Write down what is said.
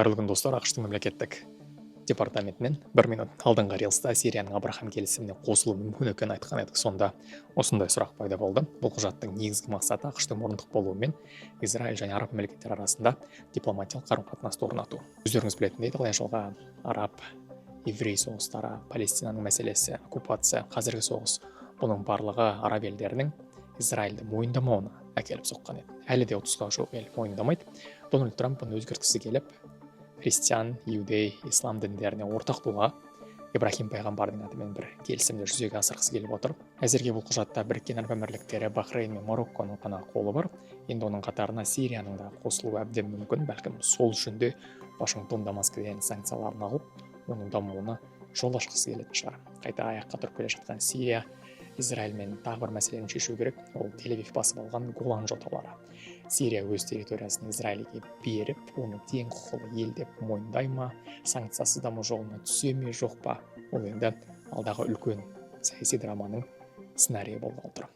Қайырлы күн достар, ақш-тың мемлекеттік департаментінен 1 минут алдыңғы рилста Сирияның Абрахам келісіміне қосылуы мүмкін екенін айтқан едік. Сонда осындай сұрақ пайда болды. Бұл құжаттың негізгі мақсаты ақш-тың мұрындық болуымен Израиль және араб мемлекеттері арасында дипломатиялық қарым-қатынасты орнату. Өздеріңіз білетіндей, талай жылға араб еврей соғыстары, Палестинаның мәселесі, оккупация, қазіргі соғыс, бұның барлығы араб елдерінің Израильді мойындамауына әкеліп соққан еді. Әлі де 30-ға жуық ел мойындамайды. Дональд Трамп бұны өзгерткісі келіп, христиан, иудей, ислам діндеріне ортақ тұлға Ибрахим пайғамбардың атымен бір келісімді жүзеге асырғысы келіп отыр. Әзірге бұл құжатта Біріккен Араб Әмірліктері, Бахрейн мен Марокконың ғана қолы бар. Енді оның қатарына Сирияның да қосылуы әбден мүмкін. Бәлкім сол үшін де Вашингтон Дамаскіден санкцияларын алып, оның дамуына жол ашқысы келетін шығар. Қайта аяққа тұрып келе жатқан Сирия, Израильмен тағы бір мәселені шешу керек. Ол Тель-Авив басып алған Голан жоталары. Сирия өз территориясын Израильге беріп, оны тең құқылы ел деп мойындай ма, санкциясыз даму жолына түсе ме, жоқ па? Ол енді алдағы үлкен саяси драманың сценарийі болғалы тұр.